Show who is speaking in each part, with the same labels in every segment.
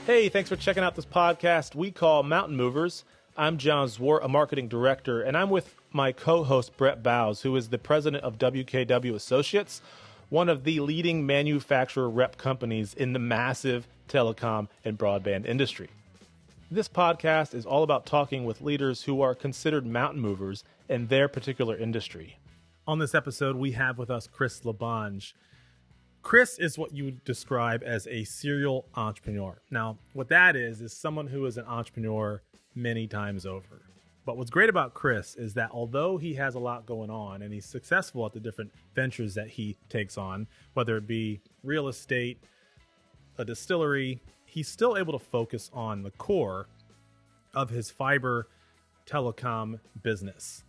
Speaker 1: Hey, thanks for checking out this podcast we call Mountain Movers. I'm John Zwart, a marketing director, and I'm with my co-host Brett Bowes, who is the president of WKW Associates, one of the leading manufacturer rep companies in the massive telecom and broadband industry. This podcast is all about talking with leaders who are considered mountain movers in their particular industry. On this episode, we have with us Chris Labonge. Chris is what you would describe as a serial entrepreneur. Now, what that is someone who is an entrepreneur many times over. But what's great about Chris is that although he has a lot going on and he's successful at the different ventures that he takes on, whether it be real estate, a distillery, he's still able to focus on the core of his fiber telecom business.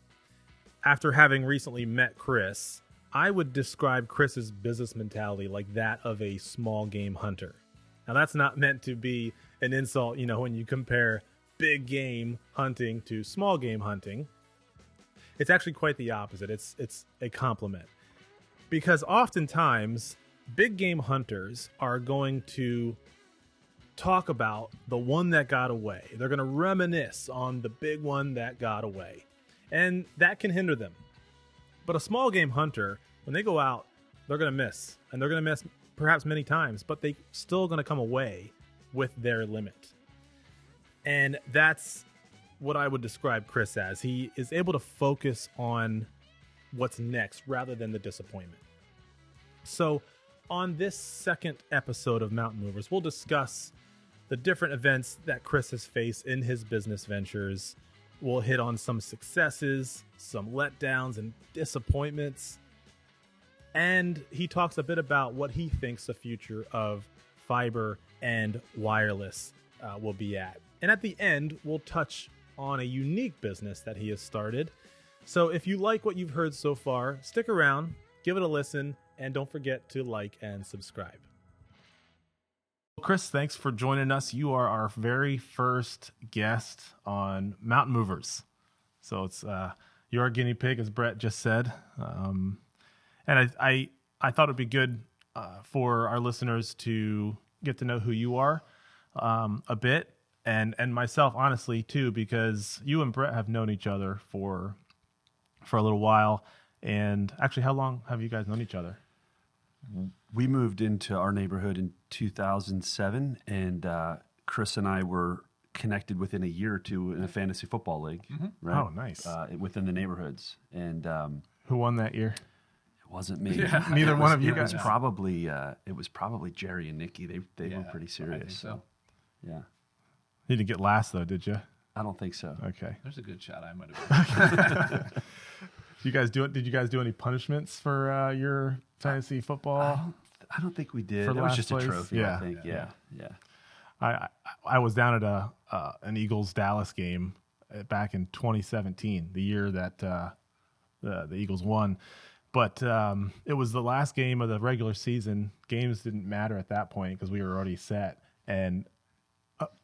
Speaker 1: After having recently met Chris, I would describe Chris's business mentality like that of a small game hunter. Now, that's not meant to be an insult, when you compare big game hunting to small game hunting. It's actually quite the opposite. It's a compliment. Because oftentimes, big game hunters are going to talk about the one that got away. They're going to reminisce on the big one that got away. And that can hinder them. But a small game hunter, when they go out, they're going to miss. And they're going to miss perhaps many times, but they still going to come away with their limit. And that's what I would describe Chris as. He is able to focus on what's next rather than the disappointment. So on this second episode of Mountain Movers, we'll discuss the different events that Chris has faced in his business ventures. We'll hit on some successes, some letdowns and disappointments. And he talks a bit about what he thinks the future of fiber and wireless will be at. And at the end, we'll touch on a unique business that he has started. So if you like what you've heard so far, stick around, give it a listen, and don't forget to like and subscribe. Chris, thanks for joining us. You are our very first guest on Mountain Movers. So it's you're a guinea pig, as Brett just said. And I thought it'd be good for our listeners to get to know who you are a bit, and myself, honestly, too, because you and Brett have known each other for a little while. And actually, how long have you guys known each other?
Speaker 2: We moved into our neighborhood in 2007, and Chris and I were connected within a year or two in a fantasy football league. Mm-hmm. Right?
Speaker 1: Oh, nice.
Speaker 2: Within the neighborhoods. And
Speaker 1: who won that year?
Speaker 2: It wasn't me.
Speaker 1: Yeah. Neither one of you guys.
Speaker 2: It was probably Jerry and Nikki. They were pretty serious.
Speaker 3: I think so.
Speaker 2: Yeah.
Speaker 1: You didn't get last, though, did you?
Speaker 2: I don't think so.
Speaker 1: Okay.
Speaker 3: There's a good shot I might have been.
Speaker 1: Did you guys do any punishments for your fantasy football?
Speaker 2: I don't think we did.
Speaker 1: For
Speaker 2: it was just
Speaker 1: place?
Speaker 2: a trophy,
Speaker 1: Yeah.
Speaker 2: I think. Yeah.
Speaker 1: I was down at an Eagles-Dallas game back in 2017, the year that the Eagles won. But it was the last game of the regular season. Games didn't matter at that point because we were already set. And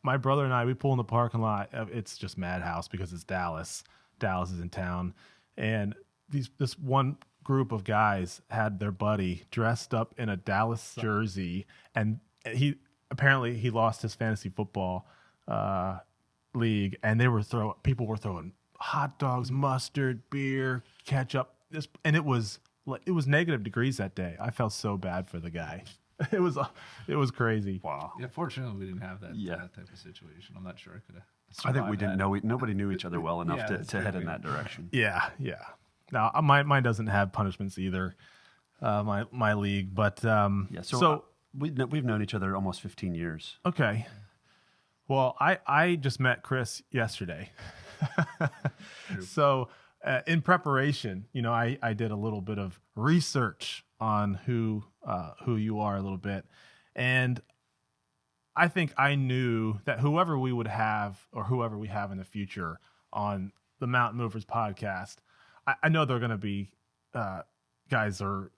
Speaker 1: my brother and I, we pull in the parking lot. It's just madhouse because it's Dallas. Dallas is in town. And this one group of guys had their buddy dressed up in a Dallas jersey, and he lost his fantasy football league, and people were throwing hot dogs, mustard, beer, ketchup. And it was negative degrees that day. I felt so bad for the guy. It was crazy.
Speaker 2: Wow.
Speaker 3: Yeah, fortunately we didn't have that type of situation. I'm not sure I could have.
Speaker 2: I think we didn't know. Nobody knew each other well enough to head in that direction.
Speaker 1: Yeah. Now mine doesn't have punishments either. My league, but
Speaker 2: So we've known each other almost 15 years.
Speaker 1: Okay. Well, I just met Chris yesterday. So in preparation, I did a little bit of research on who you are a little bit, and I think I knew that whoever we would have or whoever we have in the future on the Mountain Movers podcast, I know they're going to be guys or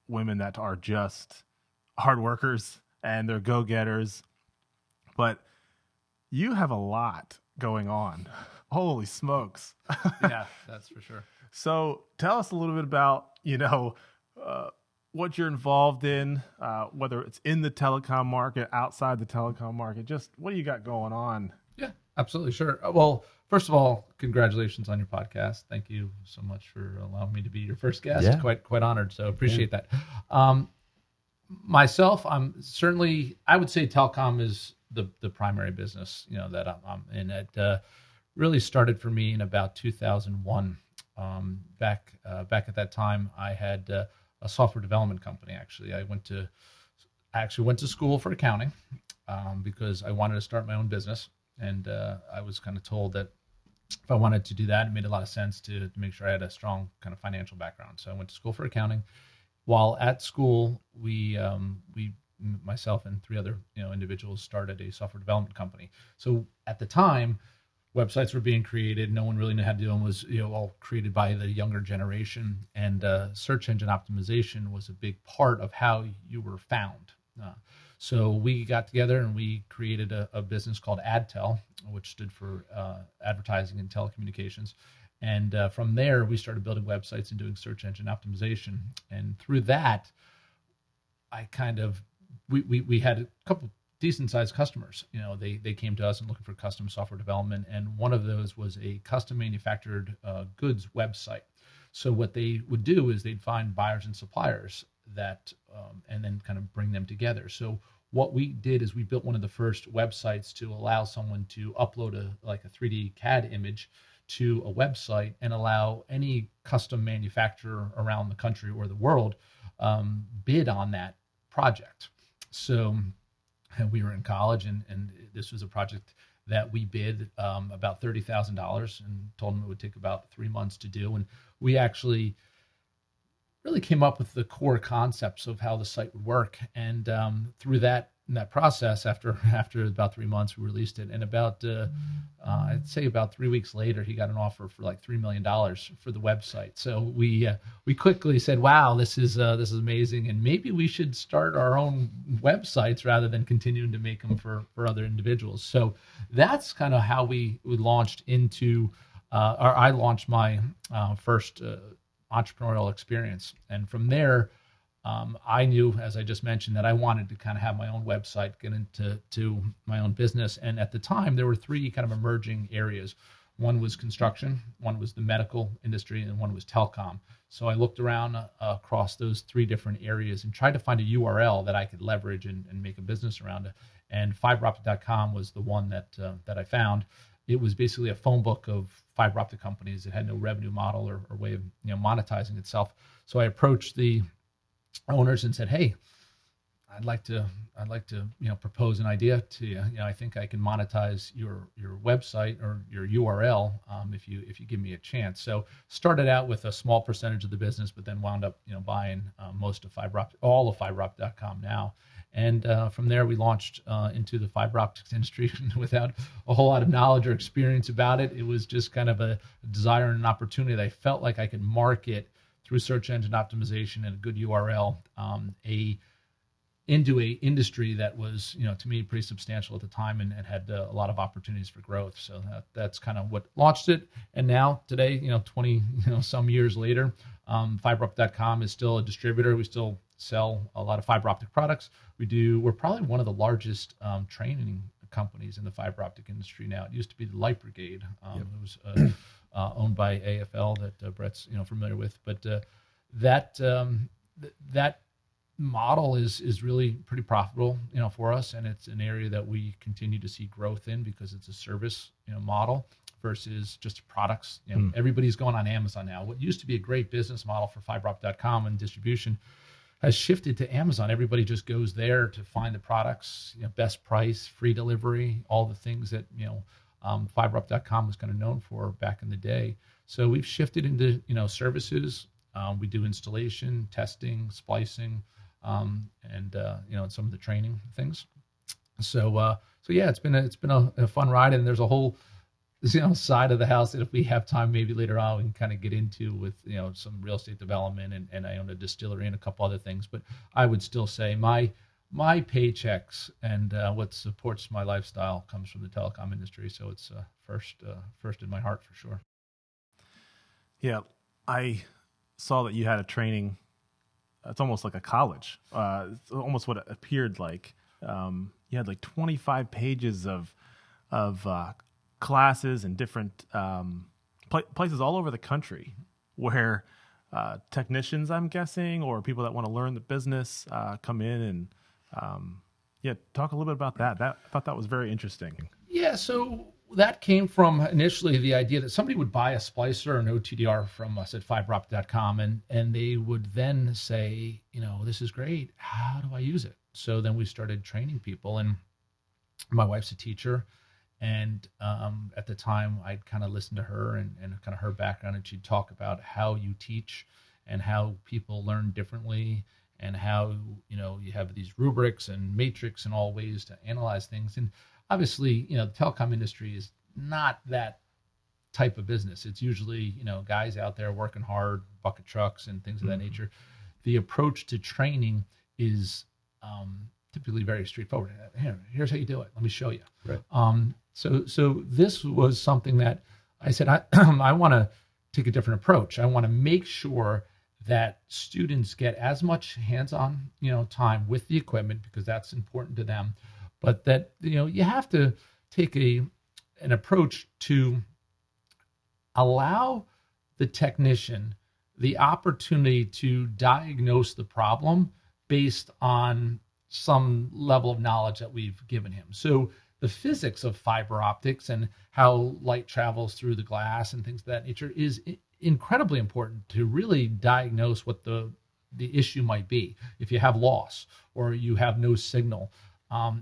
Speaker 1: women that are just hard workers and they're go-getters, but you have a lot going on. Holy smokes.
Speaker 3: Yeah, that's for sure.
Speaker 1: So tell us a little bit about, what you're involved in, whether it's in the telecom market, outside the telecom market. Just what do you got going on?
Speaker 3: Yeah, absolutely. Sure. Well, first of all, congratulations on your podcast. Thank you so much for allowing me to be your first guest.
Speaker 2: Yeah.
Speaker 3: Quite honored. So appreciate that. Myself, I would say telecom is the primary business, that I'm in. It really started for me in about 2001. Back at that time, I had a software development company. Actually, I went to school for accounting because I wanted to start my own business, and I was kind of told that if I wanted to do that, it made a lot of sense to make sure I had a strong kind of financial background. So I went to school for accounting. While at school, we myself and three other individuals started a software development company. So at the time, websites were being created. No one really knew how to do them. Was all created by the younger generation, and search engine optimization was a big part of how you were found. So we got together and we created a business called AdTel, which stood for advertising and telecommunications. And from there, we started building websites and doing search engine optimization. And through that, we had a couple decent sized customers. They came to us and looking for custom software development. And one of those was a custom manufactured goods website. So what they would do is they'd find buyers and suppliers that, and then kind of bring them together. So what we did is we built one of the first websites to allow someone to upload a 3D CAD image to a website and allow any custom manufacturer around the country or the world bid on that project. So we were in college, and this was a project that we bid about $30,000 and told them it would take about 3 months to do. And we actually really came up with the core concepts of how the site would work. And through that process, after about 3 months, we released it. And about I'd say about 3 weeks later, he got an offer for like $3 million for the website. So we quickly said, "Wow, this is amazing, and maybe we should start our own websites rather than continuing to make them for other individuals." So that's kind of how we launched into, or I launched my first entrepreneurial experience. And from there, I knew, as I just mentioned, that I wanted to kind of have my own website, get into my own business. And at the time, there were three kind of emerging areas. One was construction, one was the medical industry, and one was telecom. So I looked around across those three different areas and tried to find a URL that I could leverage and make a business around it. And fiberoptic.com was the one that I found. It was basically a phone book of fiber optic companies. It had no revenue model or way of monetizing itself. So I approached the owners and said, "Hey, I'd like to propose an idea to you. I think I can monetize your website or your URL if you give me a chance." So started out with a small percentage of the business, but then wound up buying most of all of fiberoptic.com now. And from there, we launched into the fiber optics industry without a whole lot of knowledge or experience about it. It was just kind of a desire and an opportunity that I felt like I could market through search engine optimization and a good URL, into a industry that was, to me, pretty substantial at the time and had a lot of opportunities for growth. So that's kind of what launched it. And now today, 20 some years later, fiberoptic.com is still a distributor. We still sell a lot of fiber optic products. We're probably one of the largest training companies in the fiber optic industry now. It used to be the Light Brigade. It was owned by AFL that Brett's familiar with. But that model is really pretty profitable for us, and it's an area that we continue to see growth in because it's a service model versus just products. Everybody's going on Amazon now. What used to be a great business model for fiberoptic.com and distribution has shifted to Amazon. Everybody just goes there to find the products, best price, free delivery, all the things that fiberoptic.com was kind of known for back in the day. So we've shifted into services. We do installation, testing, splicing, and some of the training things. So yeah, it's been a fun ride, and there's a whole side of the house that if we have time, maybe later on, we can kind of get into with some real estate development, and I own a distillery and a couple other things. But I would still say my paychecks and what supports my lifestyle comes from the telecom industry. So it's first in my heart for sure.
Speaker 1: Yeah, I saw that you had a training it's almost like a college. It's almost what it appeared like. You had like 25 pages of classes and different places all over the country where technicians, I'm guessing, or people that want to learn the business come in and talk a little bit about that. I thought that was very interesting.
Speaker 3: Yeah, so that came from initially the idea that somebody would buy a splicer or an OTDR from us at fiberoptic.com, and they would then say, this is great. How do I use it? So then we started training people, and my wife's a teacher. And at the time, I'd kind of listen to her and kind of her background, and she'd talk about how you teach and how people learn differently, and how you have these rubrics and matrix and all ways to analyze things. And obviously, the telecom industry is not that type of business. It's usually guys out there working hard, bucket trucks and things of that nature. The approach to training is typically very straightforward. Here's how you do it. Let me show you.
Speaker 2: Right.
Speaker 3: So this was something that I said, I want to take a different approach. I want to make sure that students get as much hands-on, time with the equipment, because that's important to them. But that, you have to take an approach to allow the technician the opportunity to diagnose the problem based on some level of knowledge that we've given him. So the physics of fiber optics and how light travels through the glass and things of that nature is incredibly important to really diagnose what the issue might be. If you have loss or you have no signal,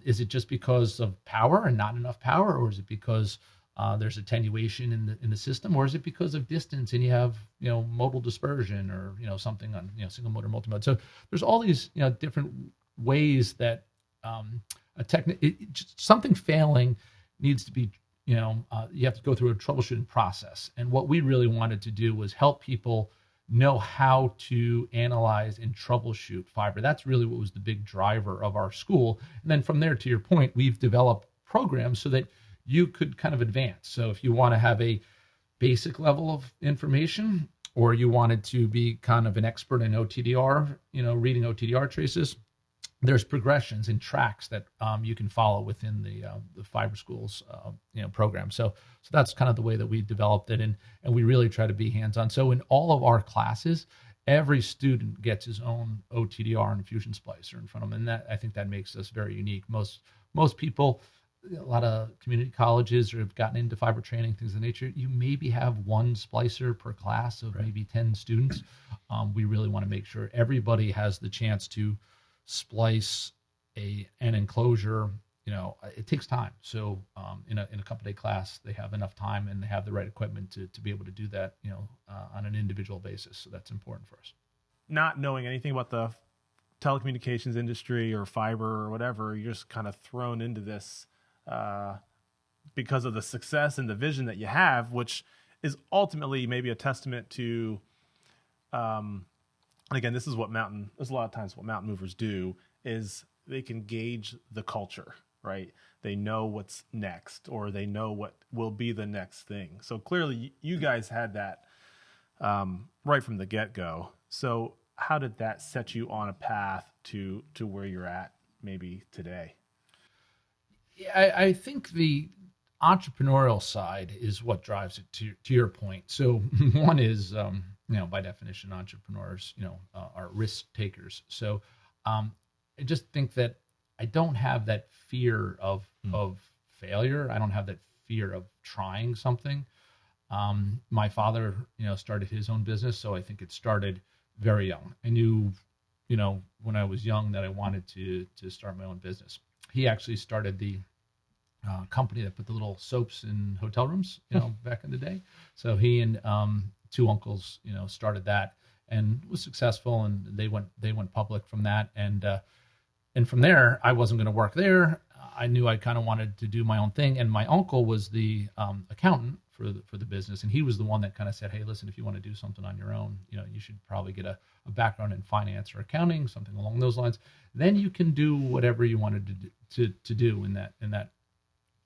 Speaker 3: is it just because of power and not enough power, or is it because there's attenuation in the system, or is it because of distance and you have modal dispersion, or something on single mode or multimode? So there's all these different ways that something failing needs to be you have to go through a troubleshooting process. And what we really wanted to do was help people know how to analyze and troubleshoot fiber. That's really what was the big driver of our school. And then from there, to your point, we've developed programs so that you could kind of advance. So if you want to have a basic level of information, or you wanted to be kind of an expert in OTDR, reading OTDR traces, there's progressions and tracks that you can follow within the Fiber Schools program. So that's kind of the way that we developed it, and we really try to be hands-on. So in all of our classes, every student gets his own OTDR and Fusion Splicer in front of them, and I think that makes us very unique. Most people, a lot of community colleges, or have gotten into fiber training, things of that nature, you maybe have one splicer per class of maybe 10 students. We really want to make sure everybody has the chance to splice an enclosure. It takes time. So in a couple day class, they have enough time and they have the right equipment to be able to do that, on an individual basis. So that's important for us.
Speaker 1: Not knowing anything about the telecommunications industry or fiber or whatever, you're just kind of thrown into this because of the success and the vision that you have, which is ultimately maybe a testament to again, this is a lot of times what mountain movers do is they can gauge the culture, right? They know what's next, or they know what will be the next thing. So clearly you guys had that right from the get-go. So how did that set you on a path to where you're at maybe today?
Speaker 3: Yeah, I think the entrepreneurial side is what drives it, to your point. So one is, by definition, entrepreneurs, are risk takers. So I just think that I don't have that fear of failure. I don't have that fear of trying something. My father, started his own business, so I think it started very young. I knew, when I was young, that I wanted to start my own business. He actually started the company that put the little soaps in hotel rooms, back in the day. So he and two uncles, started that and was successful, and they went public from that. And from there, I wasn't going to work there. I knew I kind of wanted to do my own thing. And my uncle was the accountant for the business, and he was the one that kind of said, "Hey, listen, if you want to do something on your own, you should probably get a background in finance or accounting, something along those lines. Then you can do whatever you wanted to do in that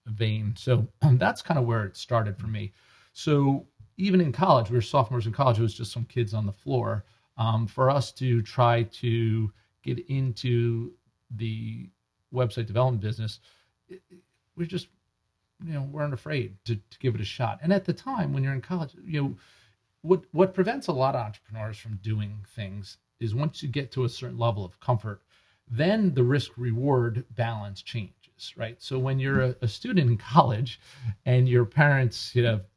Speaker 3: vein." So that's kind of where it started for me. So even in college, we were sophomores in college. It was just some kids on the floor. For us to try to get into the website development business, we're just, weren't afraid to give it a shot. And at the time when you're in college, what prevents a lot of entrepreneurs from doing things is once you get to a certain level of comfort, then the risk reward balance changes, right? So when you're a student in college and your parents,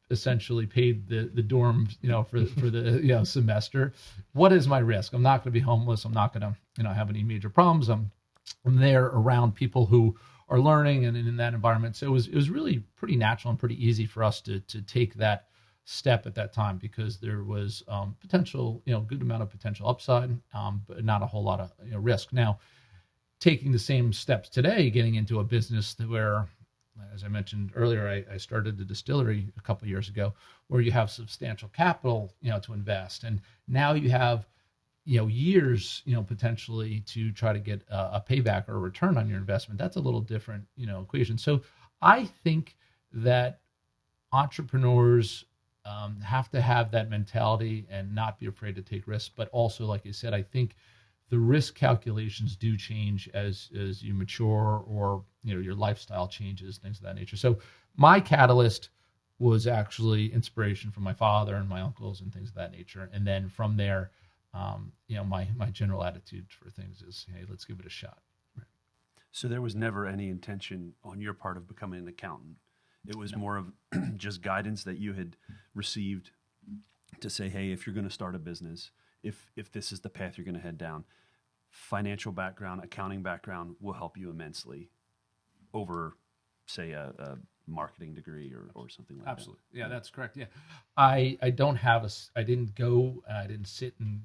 Speaker 3: essentially paid the dorm, for the semester, what is my risk? I'm not going to be homeless. I'm not going to, have any major problems. I'm there around people who are learning and in that environment. So it was really pretty natural and pretty easy for us to take that step at that time, because there was potential, good amount of potential upside, but not a whole lot of risk. Now, taking the same steps today, getting into a business where, as I mentioned earlier, I started the distillery a couple of years ago, where you have substantial capital, to invest, and now you have, years, potentially to try to get a payback or a return on your investment. That's a little different, equation. So I think that entrepreneurs have to have that mentality and not be afraid to take risks. But also, like you said, I think the risk calculations do change as you mature, or your lifestyle changes, things of that nature. So my catalyst was actually inspiration from my father and my uncles and things of that nature. And then from there, my general attitude for things is, hey, let's give it a shot.
Speaker 2: So there was never any intention on your part of becoming an accountant. It was more of just guidance that you had received to say, hey, if you're going to start a business, if this is the path you're going to head down, financial background, accounting background will help you immensely over, say, a marketing degree or something like
Speaker 3: Absolutely.
Speaker 2: that.
Speaker 3: Yeah, that's correct. Yeah. I didn't go, I didn't sit and,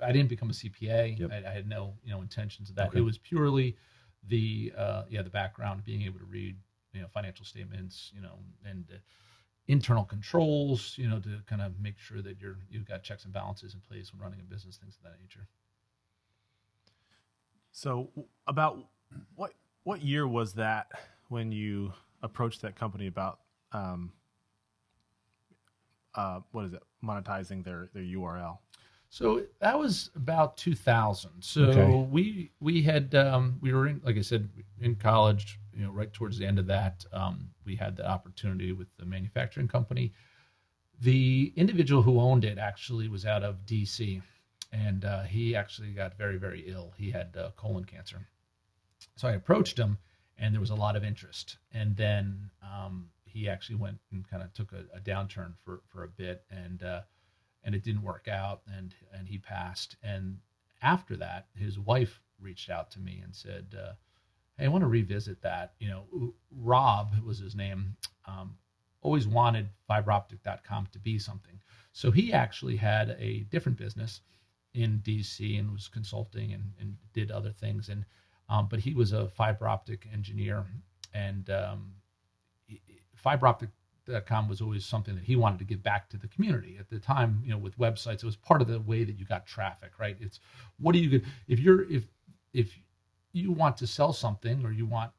Speaker 3: I didn't become a CPA.
Speaker 2: Yep.
Speaker 3: I had no, intentions of that.
Speaker 2: Okay.
Speaker 3: It was purely the background, being able to read, financial statements, and internal controls, to kind of make sure that you've got checks and balances in place when running a business, things of that nature.
Speaker 1: So about what year was that when you approached that company about monetizing their URL?
Speaker 3: So that was about 2000. So
Speaker 1: Okay.
Speaker 3: we had we were in, like I said, in college. Right towards the end of that, we had the opportunity with the manufacturing company. The individual who owned it actually was out of D.C., and he actually got very, very ill. He had colon cancer. So I approached him, and there was a lot of interest. And then he actually went and kind of took a downturn for a bit, and it didn't work out, and he passed. And after that, his wife reached out to me and said, hey, I want to revisit that. Rob was his name, always wanted fiberoptic.com to be something. So he actually had a different business in DC and was consulting and did other things. And but he was a fiber optic engineer, and fiberoptic.com was always something that he wanted to give back to the community. At the time, with websites, it was part of the way that you got traffic, right? It's what do you if you want to sell something, or you want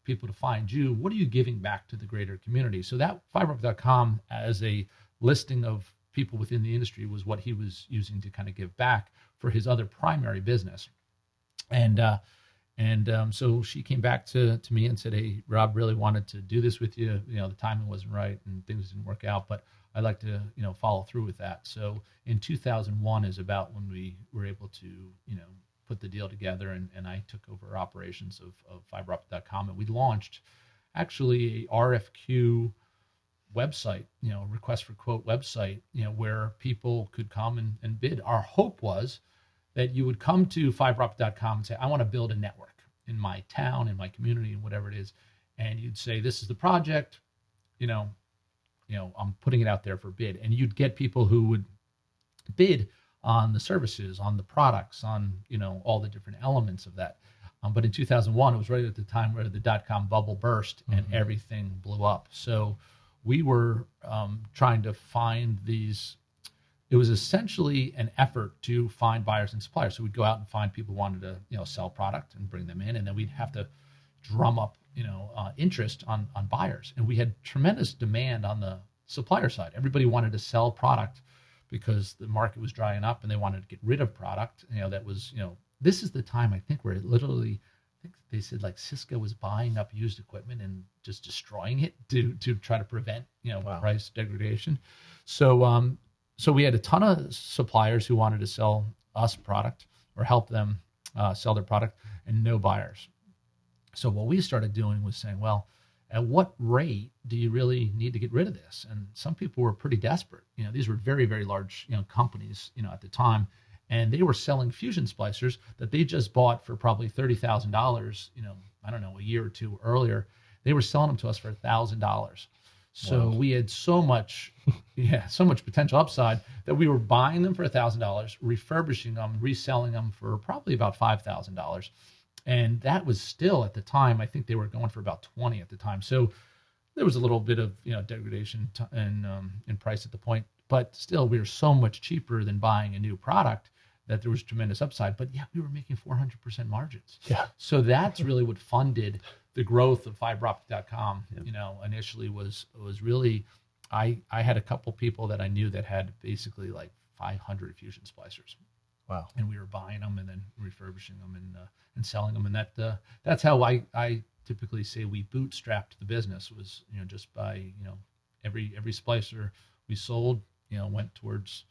Speaker 3: people to find you, what are you giving back to the greater community? So that fiberoptic.com as a listing of people within the industry was what he was using to kind of give back for his other primary business. And so she came back to me and said, hey, Rob really wanted to do this with you. The timing wasn't right and things didn't work out, but I'd like to, follow through with that. So in 2001 is about when we were able to, put the deal together, and I took over operations of fiberoptic.com, and we launched actually a RFQ website, request for quote website, where people could come and bid. Our hope was that you would come to fiberoptic.com and say, I want to build a network in my town, in my community, and whatever it is. And you'd say, this is the project, I'm putting it out there for bid. And you'd get people who would bid on the services, on the products, on, all the different elements of that. But in 2001, it was right at the time where the dot-com bubble burst and everything blew up. So we were trying to find these. It was essentially an effort to find buyers and suppliers. So we'd go out and find people who wanted to, sell product and bring them in, and then we'd have to drum up, interest on buyers. And we had tremendous demand on the supplier side. Everybody wanted to sell product, because the market was drying up and they wanted to get rid of product. That was, this is the time I think where it literally, I think they said like Cisco was buying up used equipment and just destroying it to try to prevent,
Speaker 1: Wow.
Speaker 3: price degradation. So, so we had a ton of suppliers who wanted to sell us product or help them sell their product, and no buyers. So what we started doing was saying, well, at what rate do you really need to get rid of this? And some people were pretty desperate. These were very, very large, companies, at the time, and they were selling fusion splicers that they just bought for probably $30,000. I don't know, a year or two earlier. They were selling them to us for $1,000. So
Speaker 1: Wow.
Speaker 3: we had so much, so much potential upside that we were buying them for $1,000, refurbishing them, reselling them for probably about $5,000. And that was still at the time, I think they were going for about 20 at the time. So there was a little bit of, degradation in price at the point, but still we were so much cheaper than buying a new product that there was tremendous upside. But yeah, we were making 400% margins.
Speaker 1: Yeah.
Speaker 3: So that's really what funded the growth of fiberoptic.com.
Speaker 2: Yeah.
Speaker 3: Initially was really, I had a couple people that I knew that had basically like 500 fusion splicers.
Speaker 1: Wow.
Speaker 3: And we were buying them and then refurbishing them and selling them. And that's how I typically say we bootstrapped the business, was, just by, every splicer we sold, went towards,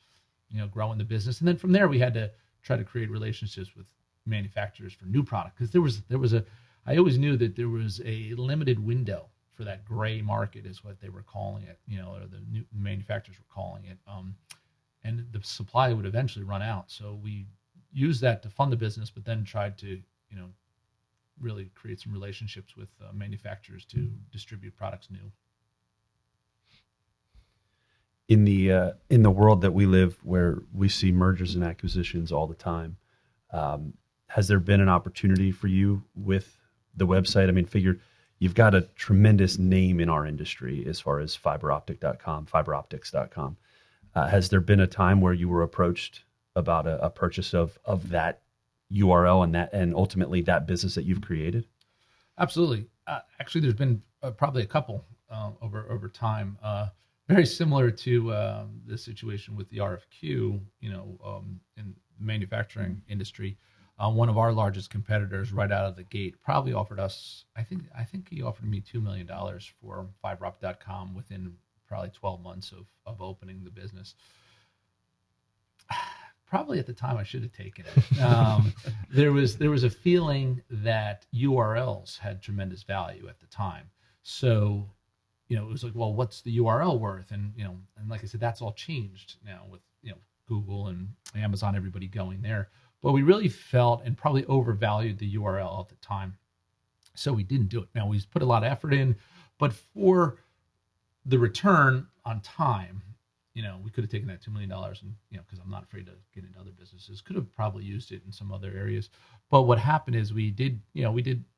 Speaker 3: growing the business. And then from there we had to try to create relationships with manufacturers for new product. Because I always knew that there was a limited window for that gray market, is what they were calling it, or the new manufacturers were calling it. And the supply would eventually run out. So we used that to fund the business, but then tried to, really create some relationships with manufacturers to distribute products new.
Speaker 2: In the world that we live, where we see mergers and acquisitions all the time, has there been an opportunity for you with the website? I mean, figure you've got a tremendous name in our industry as far as fiberoptic.com, fiberoptics.com. Has there been a time where you were approached about a purchase of that URL and ultimately that business that you've created?
Speaker 3: Absolutely. Actually, there's been probably a couple over time. Very similar to the situation with the RFQ, in the manufacturing industry. One of our largest competitors, right out of the gate, probably offered us, I think he offered me $2 million for fiberoptic.com within probably 12 months of opening the business. Probably at the time I should have taken it. There was a feeling that URLs had tremendous value at the time. So, it was like, well, what's the URL worth? And, and like I said, that's all changed now with, Google and Amazon, everybody going there. But we really felt and probably overvalued the URL at the time. So we didn't do it. Now, we put a lot of effort in, but for the return on time, we could have taken that $2 million and, because I'm not afraid to get into other businesses, could have probably used it in some other areas. But what happened is we did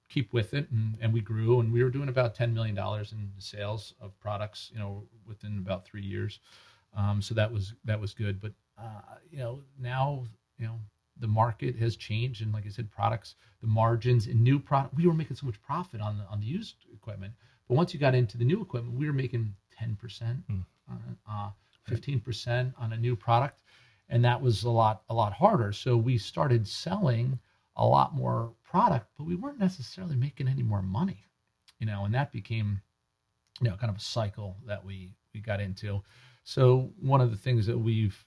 Speaker 3: keep with it, and we grew, and we were doing about $10 million in sales of products, within about 3 years. So that was good. But, now, the market has changed. And like I said, products, the margins in new product, we were making so much profit on the used equipment. But once you got into the new equipment, we were making 10%, 15% on a new product. And that was a lot harder. So we started selling a lot more product, but we weren't necessarily making any more money, and that became, kind of a cycle that we got into. So one of the things that we've,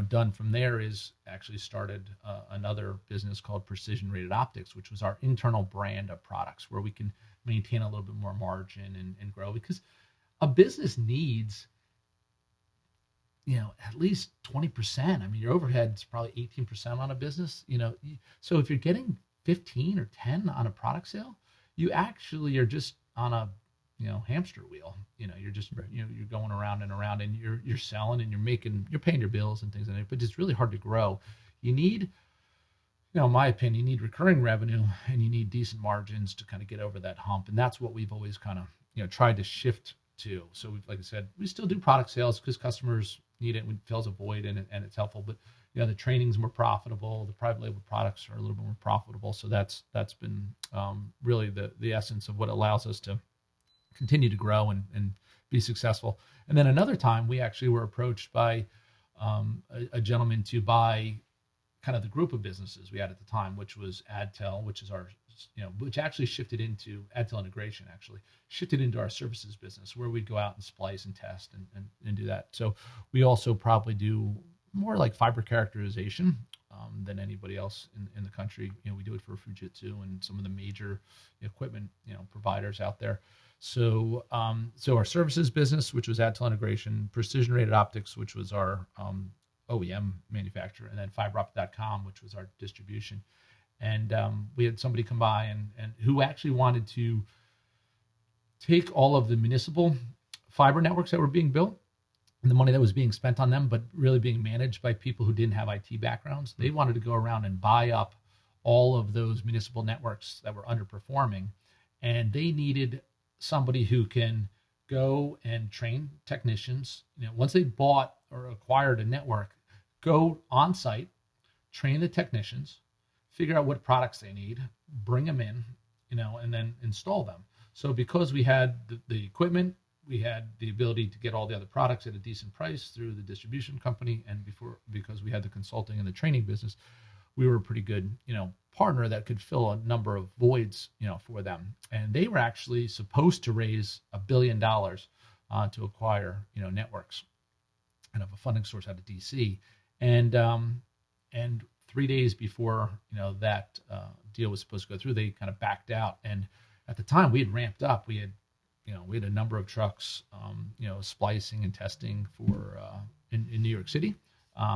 Speaker 3: done from there is actually started another business called Precision Rated Optics, which was our internal brand of products where we can maintain a little bit more margin and grow, because a business needs, at least 20%. I mean, your overhead's probably 18% on a business, so if you're getting 15 or 10 on a product sale, you actually are just on a, hamster wheel. You're just, you're going around and around, and you're selling and you're paying your bills and things like that, but it's really hard to grow. You need, in my opinion, you need recurring revenue and you need decent margins to kind of get over that hump. And that's what we've always kind of, tried to shift to. So we've, like I said, we still do product sales because customers need it. It fills a void and it's helpful, but the training's more profitable. The private label products are a little bit more profitable. So that's been really the essence of what allows us to continue to grow and be successful. And then another time we actually were approached by a gentleman to buy kind of the group of businesses we had at the time, which was AdTel, which is our, which actually shifted into AdTel integration, actually shifted into our services business, where we'd go out and splice and test and do that. So we also probably do more like fiber characterization than anybody else in the country. We do it for Fujitsu and some of the major equipment providers out there. So so our services business, which was AdTel integration, Precision Rated Optics, which was our OEM manufacturer, and then fiberoptic.com, which was our distribution. And we had somebody come by and who actually wanted to take all of the municipal fiber networks that were being built and the money that was being spent on them, but really being managed by people who didn't have IT backgrounds. They wanted to go around and buy up all of those municipal networks that were underperforming, and they needed somebody who can go and train technicians. Once they bought or acquired a network, go on site, train the technicians, figure out what products they need, bring them in, and then install them. So because we had the equipment, we had the ability to get all the other products at a decent price through the distribution company, and because we had the consulting and the training business, we were a pretty good, partner that could fill a number of voids, for them. And they were actually supposed to raise $1 billion to acquire, networks, kind of a funding source out of DC. And 3 days before, that deal was supposed to go through, they kind of backed out. And at the time, we had ramped up. We had a number of trucks, splicing and testing for in New York City.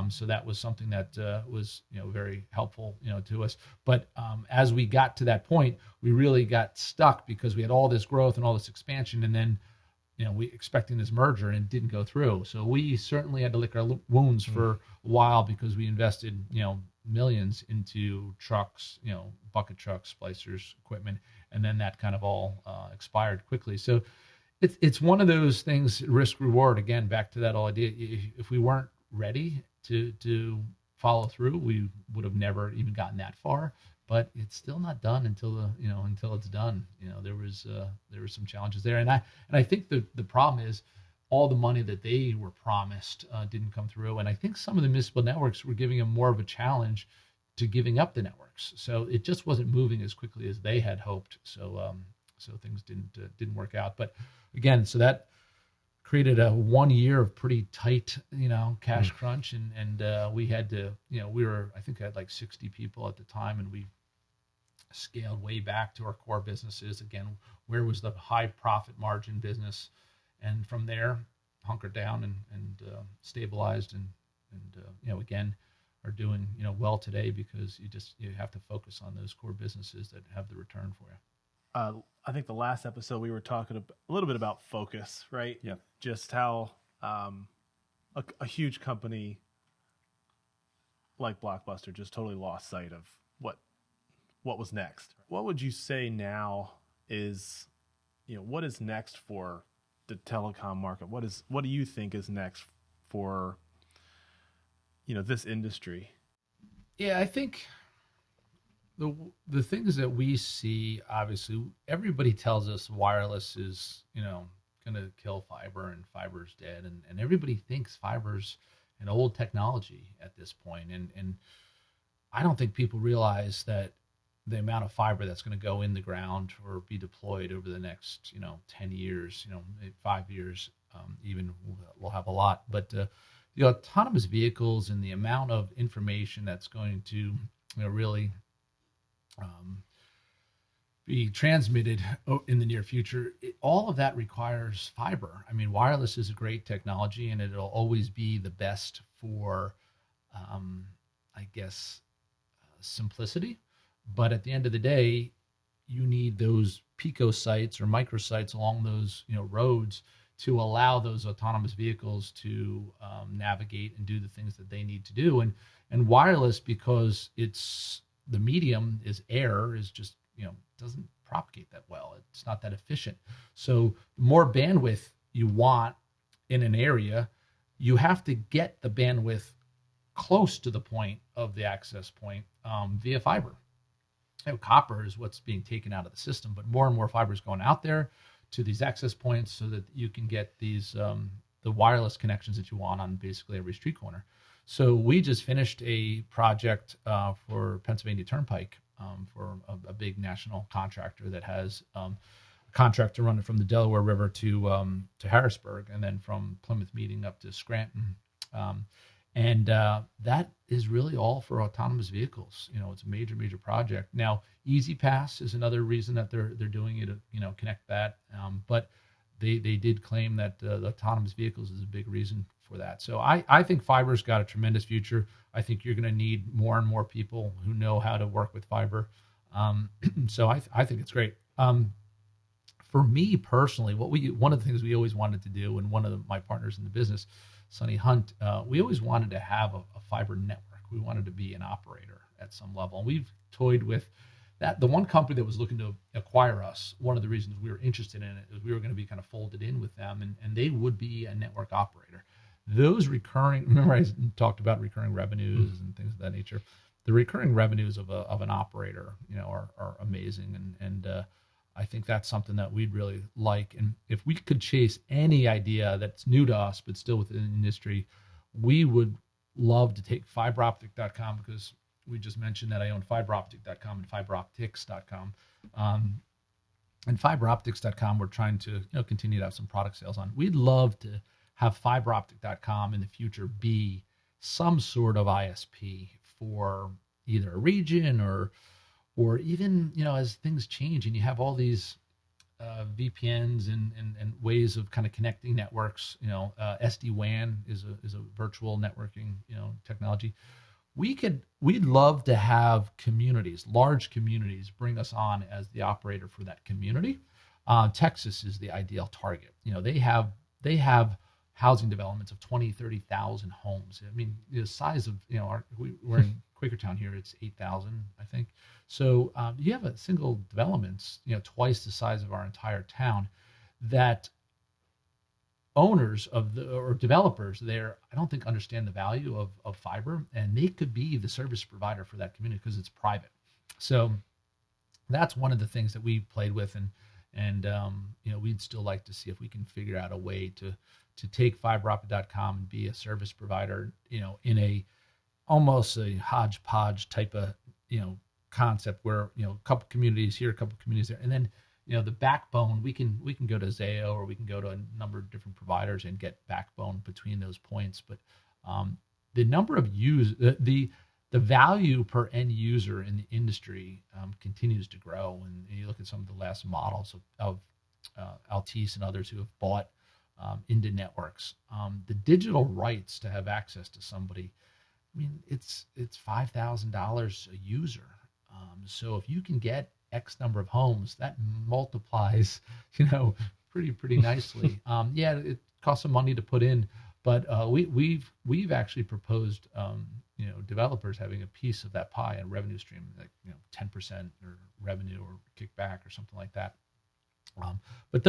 Speaker 3: So that was something that was, very helpful, to us. But as we got to that point, we really got stuck because we had all this growth and all this expansion, and then, we expecting this merger, and it didn't go through. So we certainly had to lick our wounds for a while because we invested, millions into trucks, bucket trucks, splicers, equipment, and then that kind of all expired quickly. So it's one of those things, risk reward. Again, back to that whole idea. If we weren't ready to follow through, we would have never even gotten that far. But it's still not done until it's done. There were some challenges there, and I think the problem is all the money that they were promised didn't come through, and I think some of the municipal networks were giving them more of a challenge to giving up the networks. So it just wasn't moving as quickly as they had hoped. So things didn't work out. But again, so that created a 1 year of pretty tight, cash crunch. And we had to, I think I had like 60 people at the time, and we scaled way back to our core businesses. Again, where was the high profit margin business? And from there, hunkered down and stabilized and again, are doing, well today because you have to focus on those core businesses that have the return for you.
Speaker 1: I think the last episode we were talking a little bit about focus, right?
Speaker 2: Yeah.
Speaker 1: Just how a huge company like Blockbuster just totally lost sight of what was next. What would you say now is, what is next for the telecom market? What do you think is next for, this industry?
Speaker 3: Yeah, I think the things that we see, obviously, everybody tells us wireless is, going to kill fiber and fiber's dead. And everybody thinks fiber's an old technology at this point. And I don't think people realize that the amount of fiber that's going to go in the ground or be deployed over the next, 10 years, 5 years, even we'll have a lot. But the autonomous vehicles and the amount of information that's going to really be transmitted in the near future, all of that requires fiber. I mean, wireless is a great technology, and it'll always be the best for, simplicity. But at the end of the day, you need those pico sites or microsites along those roads to allow those autonomous vehicles to navigate and do the things that they need to do. And wireless, because the medium is air, is just doesn't propagate that well. It's not that efficient. So the more bandwidth you want in an area, you have to get the bandwidth close to the point of the access point via fiber. Copper is what's being taken out of the system, but more and more fiber is going out there to these access points so that you can get these the wireless connections that you want on basically every street corner. So we just finished a project for Pennsylvania Turnpike for a big national contractor that has a contract to run it from the Delaware River to Harrisburg, and then from Plymouth Meeting up to Scranton. And that is really all for autonomous vehicles. It's a major, major project. Now, Easy Pass is another reason that they're doing it. Connect that. But they did claim that the autonomous vehicles is a big reason for that. So I think fiber's got a tremendous future. I think you're going to need more and more people who know how to work with fiber. So I think it's great. For me personally, one of the things we always wanted to do, and one of my partners in the business, Sonny Hunt, we always wanted to have a fiber network. We wanted to be an operator at some level. And we've toyed with that. The one company that was looking to acquire us, one of the reasons we were interested in it is we were going to be kind of folded in with them, and they would be a network operator. Those remember I talked about recurring revenues and things of that nature. The recurring revenues of an operator, are amazing. And I think that's something that we'd really like. And if we could chase any idea that's new to us, but still within the industry, we would love to take fiberoptic.com, because we just mentioned that I own fiberoptic.com and fiberoptics.com. And fiberoptics.com, we're trying to continue to have some product sales on. We'd love to have fiberoptic.com in the future be some sort of ISP for either a region or even, as things change and you have all these VPNs and ways of kind of connecting networks, SD-WAN is a virtual networking, technology. We'd love to have communities, large communities, bring us on as the operator for that community. Texas is the ideal target. They have housing developments of 20, 30,000 homes. I mean, the size of, we're in Quakertown here, it's 8,000, I think. So you have a single developments, twice the size of our entire town, that owners or developers there, I don't think understand the value of fiber, and they could be the service provider for that community because it's private. So that's one of the things that we played with, and we'd still like to see if we can figure out a way to take fiberoptic.com and be a service provider, in a almost a hodgepodge type of, concept where, a couple communities here, a couple communities there. And then, the backbone, we can go to Zayo, or we can go to a number of different providers and get backbone between those points. But the number of the value per end user in the industry continues to grow. And you look at some of the last models of Altice and others who have bought into networks. The digital rights to have access to somebody, I mean, it's $5,000 a user. So if you can get X number of homes, that multiplies, pretty nicely. Yeah, it costs some money to put in, but we've actually proposed, developers having a piece of that pie, a revenue stream, like 10% or revenue or kickback or something like that. But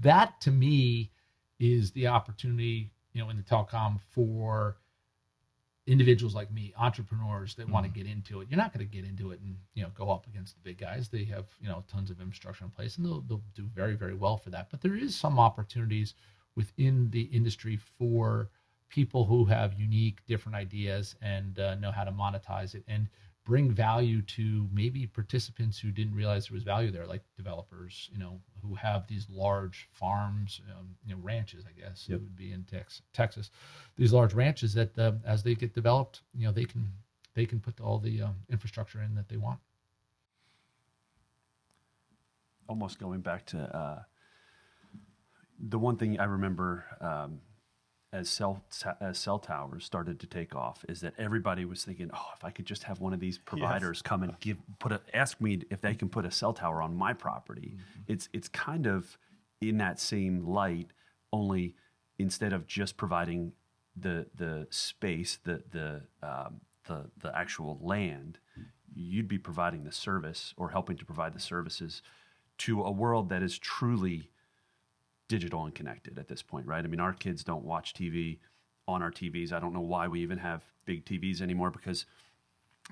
Speaker 3: that to me is the opportunity, in the telecom for individuals like me, entrepreneurs that want to get into it. You're not going to get into it and go up against the big guys. They have tons of infrastructure in place, and they'll do very, very well for that. But there is some opportunities within the industry for people who have unique, different ideas and know how to monetize it and bring value to maybe participants who didn't realize there was value there, like developers, who have these large farms, ranches, I guess. Yep. It would be in Texas. These large ranches that, as they get developed, they can put all the infrastructure in that they want.
Speaker 2: Almost going back to the one thing I remember as cell towers started to take off is that everybody was thinking, oh, if I could just have one of these providers come and ask me if they can put a cell tower on my property. Mm-hmm. It's kind of in that same light, only instead of just providing the space, the actual land, you'd be providing the service or helping to provide the services to a world that is truly digital and connected at this point, right? I mean, our kids don't watch TV on our TVs. I don't know why we even have big TVs anymore, because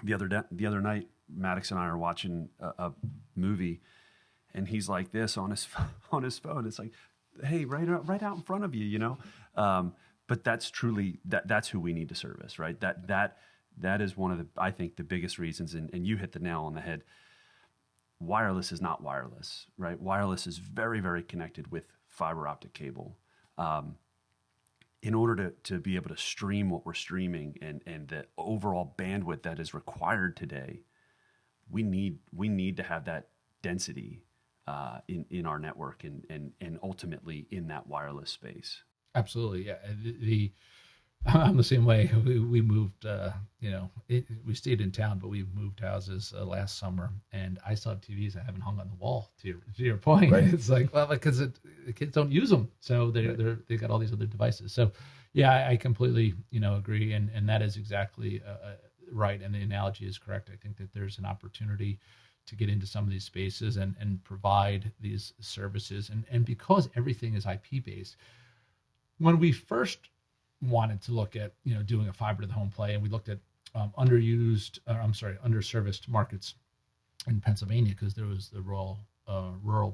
Speaker 2: the other night, Maddox and I are watching a movie, and he's like this on his phone. It's like, hey, right out in front of you, you know. But that's truly that's who we need to service, right? That is one of the, I think, the biggest reasons, and you hit the nail on the head. Wireless is not wireless, right? Wireless is very, very connected with fiber optic cable. In order to be able to stream what we're streaming and the overall bandwidth that is required today, we need to have that density in our network and ultimately in that wireless space.
Speaker 3: Absolutely, yeah. I'm the same way. We moved, we stayed in town, but we moved houses last summer, and I still have TVs I haven't hung on the wall. To your point, right. It's like, well, because the kids don't use them, so they got all these other devices. So, yeah, I completely agree, and that is exactly right, and the analogy is correct. I think that there's an opportunity to get into some of these spaces and provide these services, and because everything is IP based, when we first wanted to look at doing a fiber to the home play, and we looked at underserviced markets in Pennsylvania, because there was the rural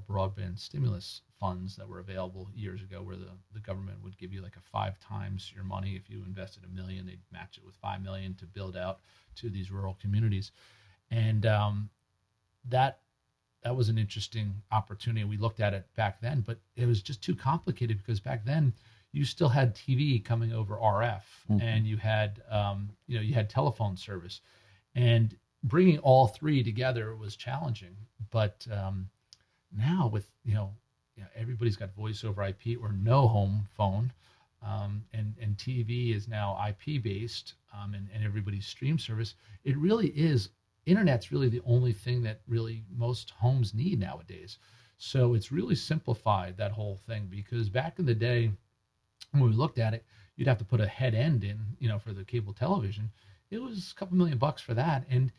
Speaker 3: broadband stimulus funds that were available years ago, where the government would give you like a 5 times your money. If you invested $1 million, they'd match it with $5 million to build out to these rural communities, and that was an interesting opportunity. We looked at it back then, but it was just too complicated, because back then you still had TV coming over RF, and you had you had telephone service, and bringing all three together was challenging. But now with everybody's got voice over IP or no home phone, and TV is now IP based, and everybody's stream service. It really is. Internet's really the only thing that really most homes need nowadays. So it's really simplified that whole thing, because back in the day, when we looked at it, you'd have to put a head end in, for the cable television. It was a couple $1 million for that. And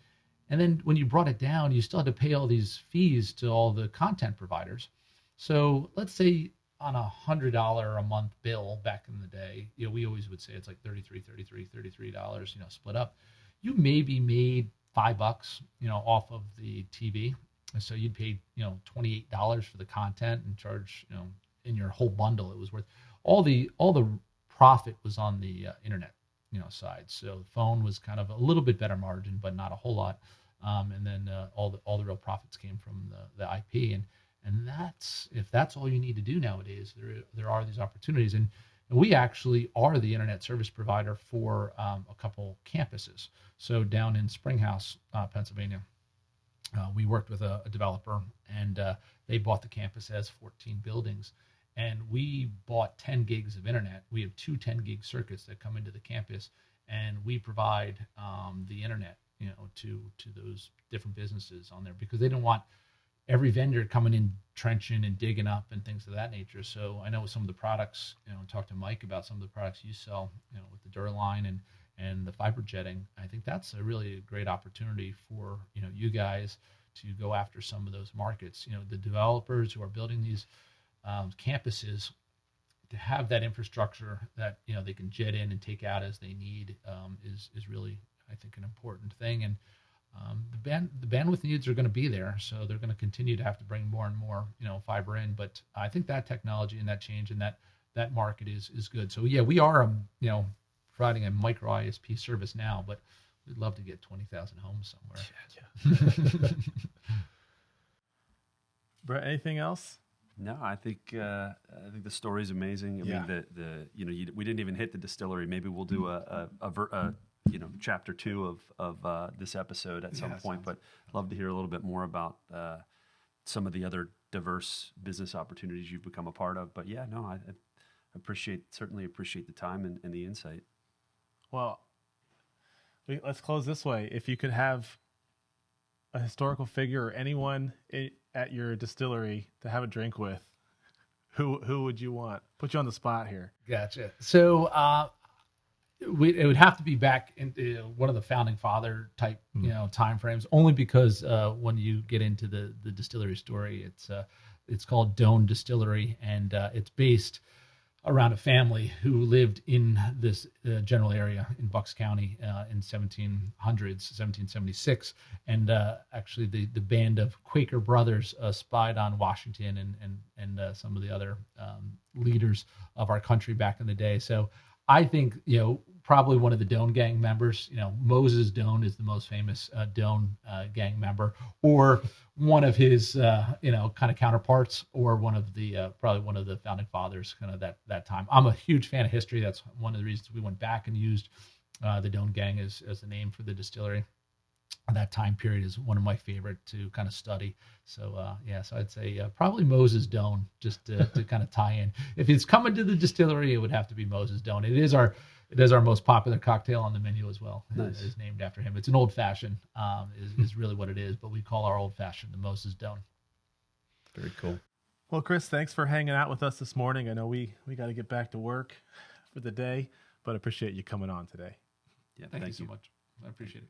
Speaker 3: then when you brought it down, you still had to pay all these fees to all the content providers. So let's say on $100 a month bill back in the day, we always would say it's like $33, split up. You maybe made $5, off of the TV. And so you'd pay, $28 for the content and charge, in your whole bundle, it was worth all the profit was on the internet, side. So the phone was kind of a little bit better margin, but not a whole lot. And then all the real profits came from the IP. And if that's all you need to do nowadays, there are these opportunities. And we actually are the internet service provider for a couple campuses. So down in Springhouse, Pennsylvania, we worked with a developer, and they bought the campus. It has 14 buildings. And we bought 10 gigs of internet. We have 2 10-gig circuits that come into the campus, and we provide the internet, to those different businesses on there, because they didn't want every vendor coming in, trenching and digging up and things of that nature. So I know some of the products, talk to Mike about some of the products you sell, with the Durline and the fiber jetting. I think that's a really great opportunity for, you guys to go after some of those markets. The developers who are building these campuses, to have that infrastructure that they can jet in and take out as they need, is really, I think, an important thing. And the bandwidth needs are going to be there, so they're going to continue to have to bring more and more fiber in. But I think that technology and that change and that market is good. So yeah, we are providing a micro ISP service now, but we'd love to get 20,000 homes somewhere.
Speaker 1: Yeah. Brett, anything else?
Speaker 2: No, I think the story is amazing. I mean, we didn't even hit the distillery. Maybe we'll do a chapter 2 of this episode at some point. But I'd love to hear a little bit more about some of the other diverse business opportunities you've become a part of. But yeah, no, I certainly appreciate the time and the insight.
Speaker 1: Well, let's close this way. If you could have a historical figure or anyone at your distillery to have a drink with, who would you want? Put you on the spot here.
Speaker 3: Gotcha. So it would have to be back in one of the founding father type time frames, only because when you get into the distillery story, it's called Doan Distillery, and it's based around a family who lived in this general area in Bucks County in 1776. And actually the band of Quaker brothers spied on Washington and some of the other leaders of our country back in the day. So I think, probably one of the Doane gang members, Moses Doane is the most famous Doane gang member, or one of his, kind of counterparts, or one of the, probably one of the founding fathers kind of that time. I'm a huge fan of history. That's one of the reasons we went back and used the Doane gang as the name for the distillery. That time period is one of my favorite to kind of study. So, so I'd say probably Moses Doane, just to kind of tie in. If it's coming to the distillery, it would have to be Moses Doane. It is our most popular cocktail on the menu as well.
Speaker 2: Nice.
Speaker 3: It is named after him. It's an old fashioned, is really what it is, but we call our old fashioned the Moses Doane.
Speaker 2: Very cool.
Speaker 1: Well, Chris, thanks for hanging out with us this morning. I know we got to get back to work for the day, but I appreciate you coming on today.
Speaker 3: Yeah, thank you so much. I appreciate it.